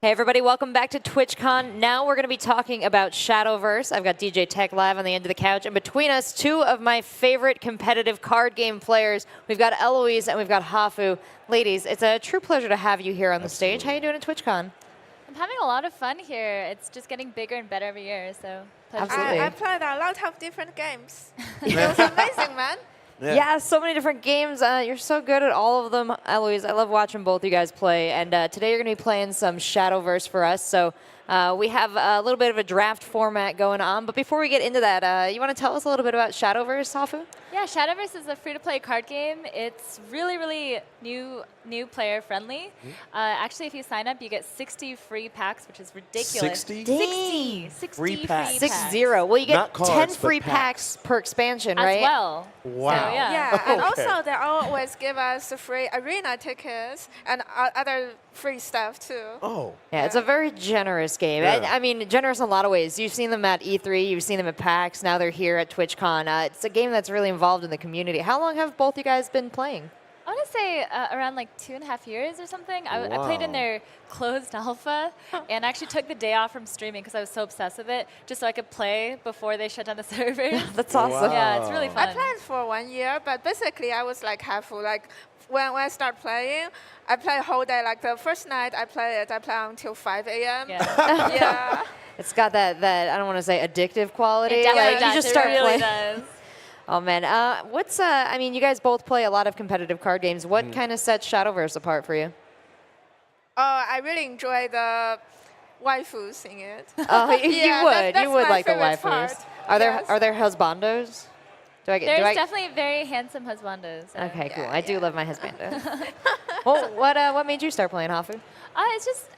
Hey everybody, welcome back to TwitchCon. Now we're going to be talking about Shadowverse. I've got DJ Tech live on the end of the couch, and between us, two of my favorite competitive card game players. We've got Eloise and we've got Hafu. Ladies, it's a true pleasure to have you here on the stage. How are you doing at TwitchCon? I'm having a lot of fun here. It's just getting bigger and better every year, so pleasure. Absolutely. I played a lot of different games. It was amazing, man. Yeah, so many different games. You're so good at all of them, Eloise. I love watching both you guys play. And today you're going to be playing some Shadowverse for us. So we have a little bit of a draft format going on. But before we get into that, you want to tell us a little bit about Shadowverse, Hafu? Yeah, Shadowverse is a free-to-play card game. It's really, really new player friendly. Actually, if you sign up, you get 60 free packs, which is ridiculous. 60? 60 Free packs. 6-0. Well, you get Not cards, 10 but free packs. packs per expansion, right? As well. Wow. So, yeah. Yeah, and Okay. also they always give us free arena tickets and other free stuff too. Oh. Yeah, it's a very generous game. Yeah. I mean, generous in a lot of ways. You've seen them at E3, you've seen them at PAX, now they're here at TwitchCon. It's a game that's really involved in the community. How long have both you guys been playing? I want to say around like 2.5 years or something. I played in Wow. their closed alpha and actually took the day off from streaming because I was so obsessed with it, just so I could play before they shut down the servers. That's awesome. Wow. Yeah, it's really I fun. played for 1 year, but basically I was like Hafu. Like when I start playing, I play whole day. Like the first night I play until 5 a.m. Yeah. Yeah. It's got that I don't want to say addictive quality. It definitely Like, does. you just It start really playing. does. Oh man, I mean, you guys both play a lot of competitive card games. What kind of sets Shadowverse apart for you? I really enjoy the waifus in it. Oh, you Yeah, would. that's You would my like the favorite waifus. part. Are Yes. there husbandos? There's do I definitely very handsome husbandos. So. Okay, cool. Yeah, I do yeah. love my husbando. Well, what made you start playing Hafu? It's just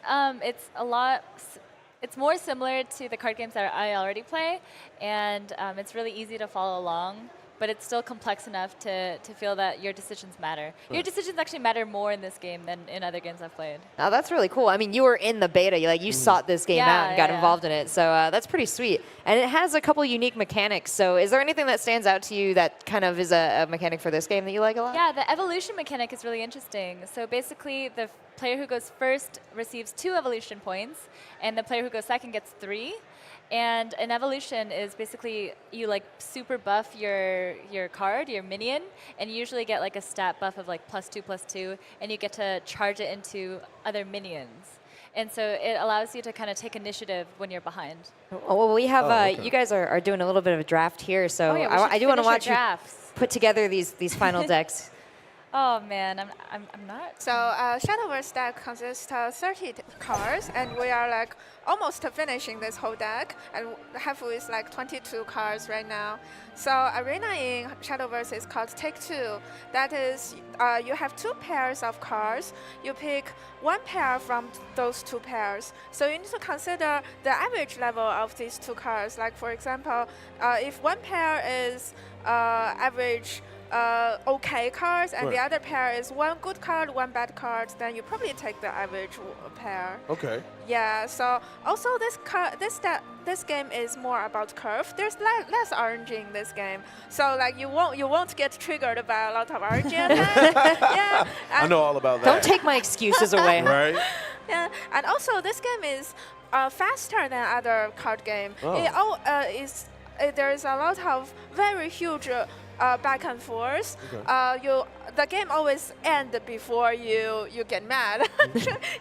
it's more similar to the card games that I already play, and it's really easy to follow along. But it's still complex enough to feel that your decisions matter. Your decisions actually matter more in this game than in other games I've played. Oh, that's really cool. I mean, you were in the beta. You sought this game out and got Yeah. involved in it. So that's pretty sweet. And it has a couple unique mechanics. So is there anything that stands out to you that kind of is a mechanic for this game that you like a lot? Yeah, the evolution mechanic is really interesting. So basically, the player who goes first receives 2 evolution points, and the player who goes second gets 3. And an evolution is basically you like super buff your card, your minion, and you usually get like a stat buff of like +2/+2, and you get to charge it into other minions. And so it allows you to kind of take initiative when you're behind. Oh, well, we have, okay. you guys are doing a little bit of a draft here. So we should I do want to finish our watch you drafts. put together these final decks. Oh man, I'm not. So Shadowverse deck consists of 30 cards, and we are like almost finishing this whole deck. And Hafu is like 22 cards right now. So arena in Shadowverse is called Take Two. That is, you have 2 pairs of cards. You pick 1 pair from those 2 pairs. So you need to consider the average level of these 2 cards. Like for example, if 1 pair is average. Okay cards, and the Right. other pair is 1 good card, 1 bad card, then you probably take the average pair. Okay. Yeah. So also this game is more about curve. There's less RNG in this game, so like you won't get triggered by a lot of RNG attacks. Yeah. I know all about that. Don't take my excuses away. Right? Yeah, and also this game is faster than other card game. Oh. There is a lot of very huge back and forth. Okay. The game always ends before you get mad.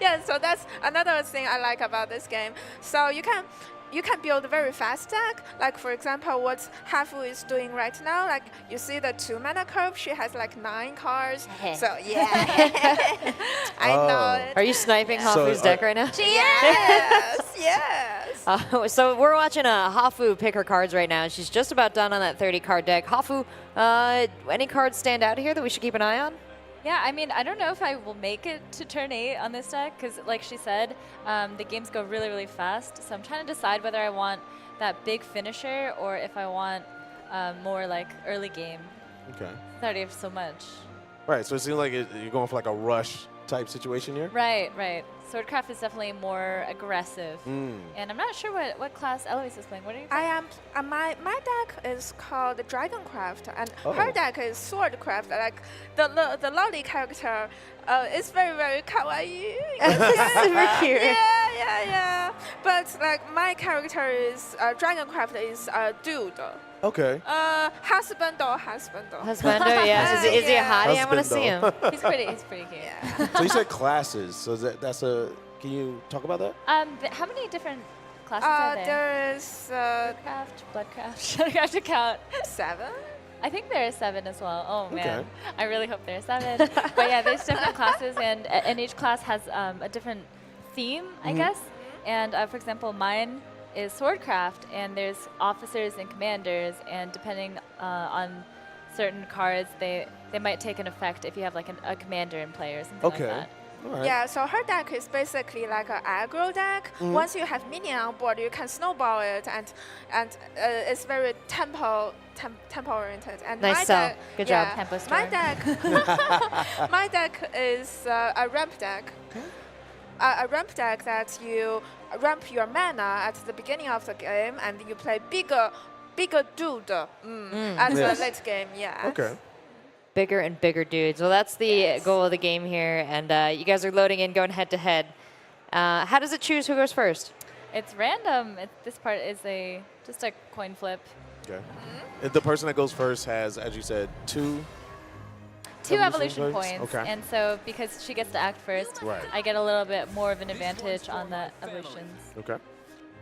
Yeah, so that's another thing I like about this game. So you can build a very fast deck. Like for example, what Hafu is doing right now. Like you see the 2 mana curve. She has like 9 cards. So yeah, I know it. Are you sniping So, Hafu's deck right now? Yes, yes. So we're watching Hafu pick her cards right now. She's just about done on that 30-card deck. Hafu, any cards stand out here that we should keep an eye on? Yeah, I mean, I don't know if I will make it to turn 8 on this deck, because like she said, the games go really, really fast. So I'm trying to decide whether I want that big finisher or if I want more like early game. Okay. I already have so much. Right, so it seems like you're going for like a rush type situation here? Right, right. Swordcraft is definitely more aggressive. Mm. And I'm not sure what class Eloise is playing. What are you I playing? am. My deck is called Dragoncraft, and Oh. her deck is Swordcraft. Like the lolly character is very kawaii. Super cute. Yeah, yeah. But like my character is Dragoncraft is a dude. Okay. Husbando. Husbando, yeah. Is he a Yeah. hottie? I want to see him. He's pretty cute. Yeah. So you said classes. So that's a. Can you talk about that? How many different classes are there? There is Bloodcraft. Shadowcraft to count. 7. I think there are 7 as well. Oh man, Okay. I really hope there are 7. But yeah, there's different classes, and each class has a different theme, I guess. And for example, mine is Swordcraft, and there's officers and commanders, and depending on certain cards, they might take an effect if you have like a commander in play or something Okay. like that. All right. Yeah, so her deck is basically like an aggro deck. Once you have minion on board, you can snowball it, and it's very tempo oriented. And Nice my sell. deck, Good job. yeah, Tempo My storm. deck, my deck is a ramp deck. A ramp deck that you ramp your mana at the beginning of the game, and you play bigger dude at Yes. the late game. Yeah. Okay. Bigger and bigger dudes. Well, that's the goal of the game here, and you guys are loading in, going head to head. How does it choose who goes first? It's random. This part is just a coin flip. Okay. If the person that goes first has, as you said, 2 2 evolution points? points, Okay. and so because she gets to act first, Right. I get a little bit more of an advantage on the evolutions. Okay.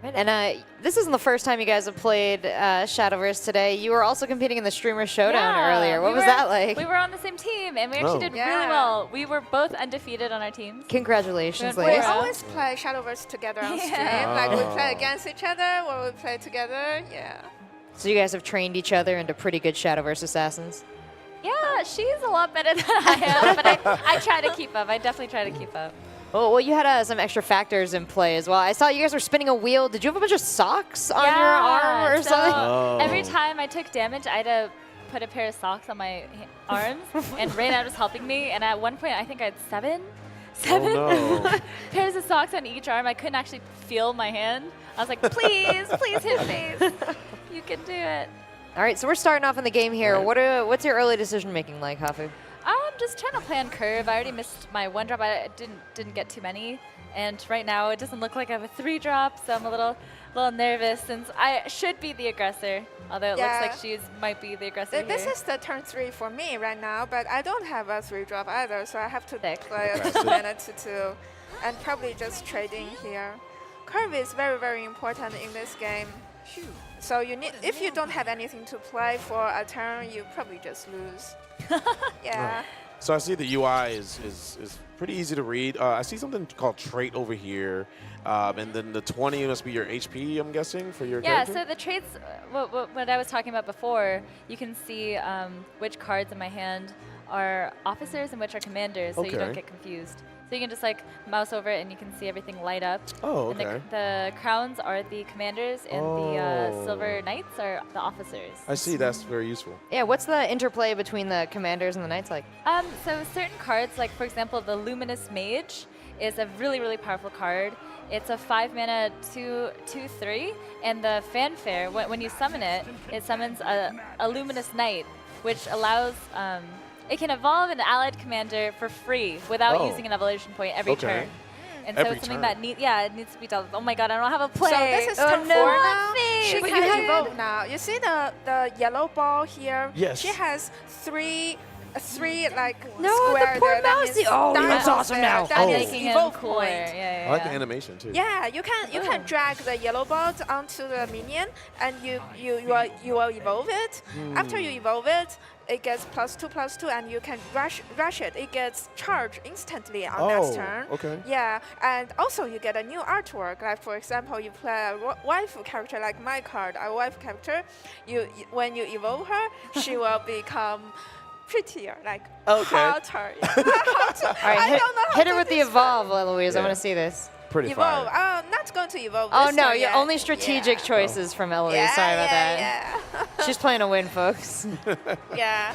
Right, and this isn't the first time you guys have played Shadowverse today. You were also competing in the Streamer Showdown earlier. What was that like? We were on the same team, and we actually did really Yeah. well. We were both undefeated on our teams. Congratulations, We We ladies. Yeah. always play Shadowverse together on stream. Yeah. Like we Oh. play against each other, or we play together. Yeah. So you guys have trained each other into pretty good Shadowverse assassins. Yeah, she's a lot better than I am, but I try to keep up. I definitely try to keep up. Well, you had some extra factors in play as well. I saw you guys were spinning a wheel. Did you have a bunch of socks on your arm or so something? Oh. every time I took damage, I had to put a pair of socks on my arms, and Reina was helping me. And at one point, I think I had 7 Oh, no. pairs of socks on each arm. I couldn't actually feel my hand. I was like, please hit me. You can do it. All right, so we're starting off in the game here. Right. What's your early decision making like, Hafu? I'm just trying to plan curve. I already missed my 1 drop. I didn't get too many, and right now it doesn't look like I have a 3 drop, so I'm a little nervous since I should be the aggressor. Although it looks like she might be the aggressor This here. is the turn 3 for me right now, but I don't have a 3 drop either, so I have to Thick. play a 2 mana to 2, and probably just trading here. Curve is very, very important in this game. So you need, if you don't have anything to play for a turn, you probably just lose. Yeah. So I see the UI is pretty easy to read. I see something called trait over here, and then the 20 must be your HP, I'm guessing, for your Yeah, character? so the traits, what I was talking about before, you can see which cards in my hand are officers and which are commanders, so you don't Okay. get confused. So you can just like mouse over it and you can see everything light up. Oh, And okay. the crowns are the commanders and the Oh. silver knights are the officers. I see. That's very useful. Yeah, what's the interplay between the commanders and the knights like? So certain cards, like for example, the Luminous Mage is a really, really powerful card. It's a 5 mana 2/3, and the Fanfare, when you summon it, it summons a Luminous Knight, which allows it can evolve an allied commander for free without Oh. using an evolution point every Okay. turn. And so Every it's something turn. that it needs to be dealt with. Oh my god, I don't have a play. So this is oh turn no. 4 now. Please. She But can you evolve now. You see the yellow ball here? Yes. She has three like No, square the poor there. That mousy. means Oh, diamonds that's awesome there. now. That Oh. is Making him evolve cooler. point. Yeah, I like the yeah. animation too. Yeah, you can drag the yellow ball onto the minion, and you will evolve it. After you evolve it, it gets +2/+2, and you can rush it. It gets charged instantly on next turn. Okay. Yeah, and also you get a new artwork. Like for example, you play a waifu character, like my card, a waifu character. When you evolve her, she will become prettier, like Okay. hotter. All right, I don't know how hit her to with the describe. evolve, Eloise. I Yeah. want to see this. Pretty Evolve. fire. Not going to evolve. Oh this no, turn yeah, yet. only strategic Yeah. choices from Eloise. Yeah, Sorry about that. yeah, She's playing to win, folks. yeah.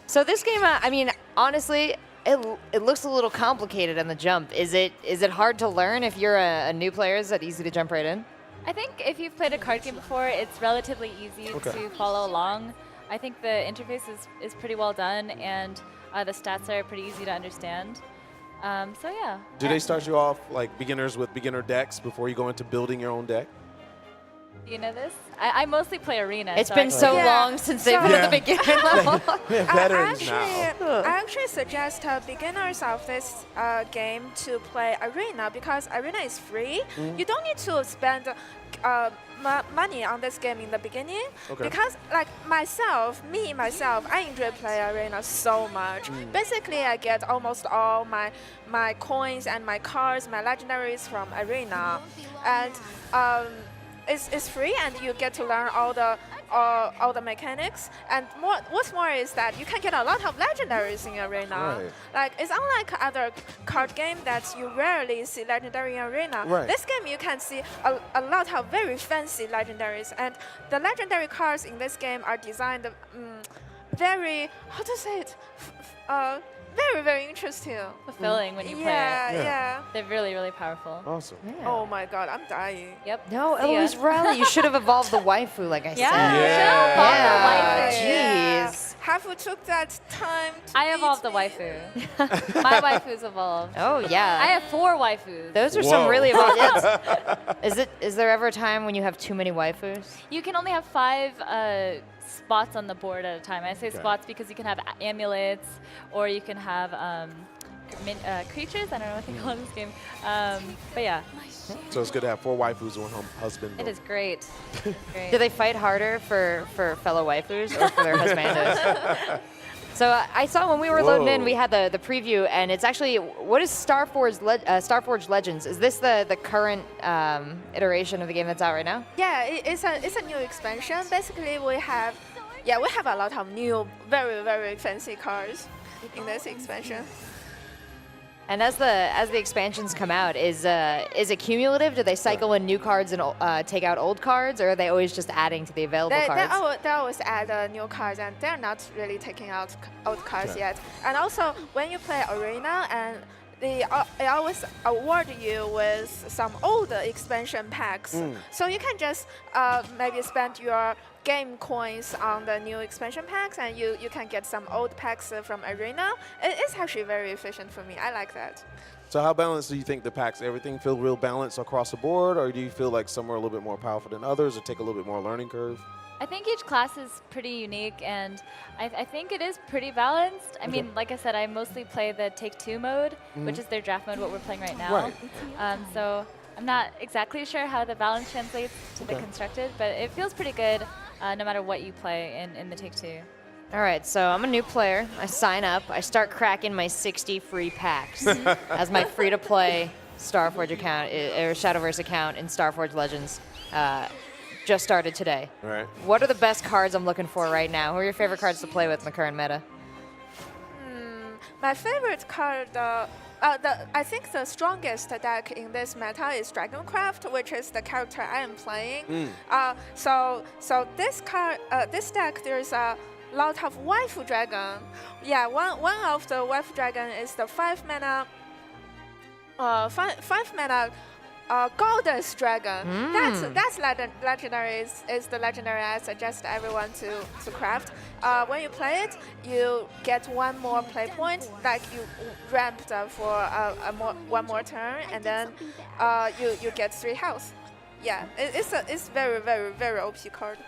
So this game, I mean, honestly, it looks a little complicated on the jump. Is it hard to learn if you're a new player? Is that easy to jump right in? I think if you've played a card game before, it's relatively easy Okay. to follow along. I think the interface is pretty well done, and the stats are pretty easy to understand. So yeah. Do they start you off like beginners with beginner decks before you go into building your own deck? Do you know this? I mostly play Arena. It's so been so Yeah. long since they've been at the beginner level. We're veterans now. I actually suggest beginners of this game to play Arena because Arena is free. You don't need to spend money on this game in the beginning. Okay. Because like myself, I enjoy playing Arena so much. Basically, I get almost all my coins and my cards, my legendaries from Arena, and it's free, and you get to learn all the mechanics. And what's more is that you can get a lot of legendaries in Arena. Right. Like it's unlike other card game that you rarely see legendary in Arena. Right. This game you can see a lot of very fancy legendaries, and the legendary cards in this game are designed very, how to say it, very, very interesting. fulfilling when you play Yeah, it. yeah. They're really, really powerful. Awesome. Oh my god, I'm dying. Yep. No, See ya. Eloise Riley, you should have evolved the waifu, like I Yeah. said. Yeah. Yeah. Yeah. Jeez. Hafu took that time to I beat evolved the me. waifu. My waifu's evolved. Oh, yeah. I have 4 waifus. Those are some Whoa. really evolved. Yes. Is there ever a time when you have too many waifus? You can only have 5 spots on the board at a time. I say Okay. spots because you can have amulets, or you can have creatures. I don't know what they call in this game. But yeah, So it's good to have 4 waifus and 1 husband. it is great. Great. Do they fight harder for fellow waifus or for their husbandos? So I saw when we were loading in, Whoa. we had the preview, and it's actually, what is Starforged Legends? Is this the current iteration of the game that's out right now? Yeah, it's a new expansion. Basically, we have a lot of new, very, very fancy cars in this expansion. And as the expansions come out, is it cumulative? Do they cycle in new cards and take out old cards, or are they always just adding to the available cards? They always add new cards, and they're not really taking out old cards Okay. yet. And also, when you play Arena, and they always award you with some old expansion packs. So you can just maybe spend your game coins on the new expansion packs, and you can get some old packs from Arena. It's actually very efficient for me. I like that. So how balanced do you think the packs? Everything feel real balanced across the board, or do you feel like some are a little bit more powerful than others, or take a little bit more learning curve? I think each class is pretty unique, and I think it is pretty balanced. I mean, like I said, I mostly play the Take 2 mode, which is their draft mode, what we're playing right now. Right. So I'm not exactly sure how the balance translates to the constructed, but it feels pretty good no matter what you play in the Take 2. All right, so I'm a new player. I sign up. I start cracking my 60 free packs as my free-to-play Starforge account, or Shadowverse account in Starforged Legends. Just started today. All right. What are the best cards I'm looking for right now? Who are your favorite cards to play with in the current meta? My favorite card, I think the strongest deck in this meta is Dragoncraft, which is the character I am playing. So this card, this deck, there's a lot of waifu dragon. Yeah, one of the waifu dragon is the 5 mana, goddess dragon. That's legendary. Is the legendary I suggest everyone to craft. When you play it, you get 1 more play point, like you ramped up for one more turn, and then you get 3 health. Yeah, it's very, very, very OP card.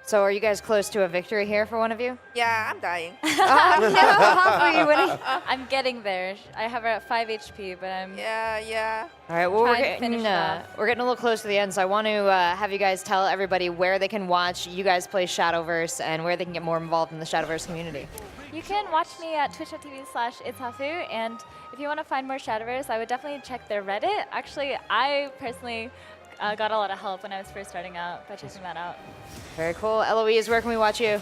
So are you guys close to a victory here for one of you? Yeah, I'm dying. Hafu, you winning? I'm getting there. I have a 5 HP, but I'm Yeah. All right, well, Trying to finish it off. we're getting a little close to the end, so I want to have you guys tell everybody where they can watch you guys play Shadowverse and where they can get more involved in the Shadowverse community. You can watch me at twitch.tv/itshafu, and if you want to find more Shadowverse, I would definitely check their Reddit. Actually, I personally got a lot of help when I was first starting out by checking that out. Very cool. Eloise, where can we watch you?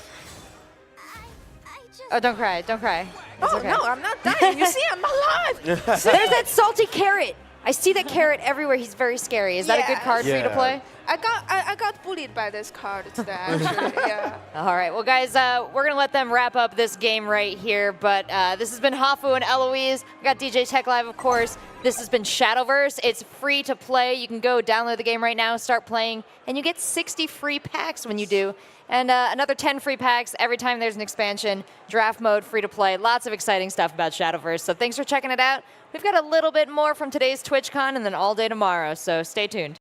Oh, don't cry. Don't cry. It's Oh okay. no, I'm not dying. You see, I'm alive. There's that salty carrot. I see that carrot everywhere. He's very scary. Is that a good Yes. card for you to Yeah. play? I got bullied by this card today. Actually, yeah. All right. Well, guys, we're going to let them wrap up this game right here. But this has been Hafu and Eloise. We got DJ Tech Live, of course. This has been Shadowverse. It's free to play. You can go download the game right now, start playing, and you get 60 free packs when you do. And another 10 free packs every time there's an expansion. Draft mode, free to play. Lots of exciting stuff about Shadowverse. So thanks for checking it out. We've got a little bit more from today's TwitchCon and then all day tomorrow, so stay tuned.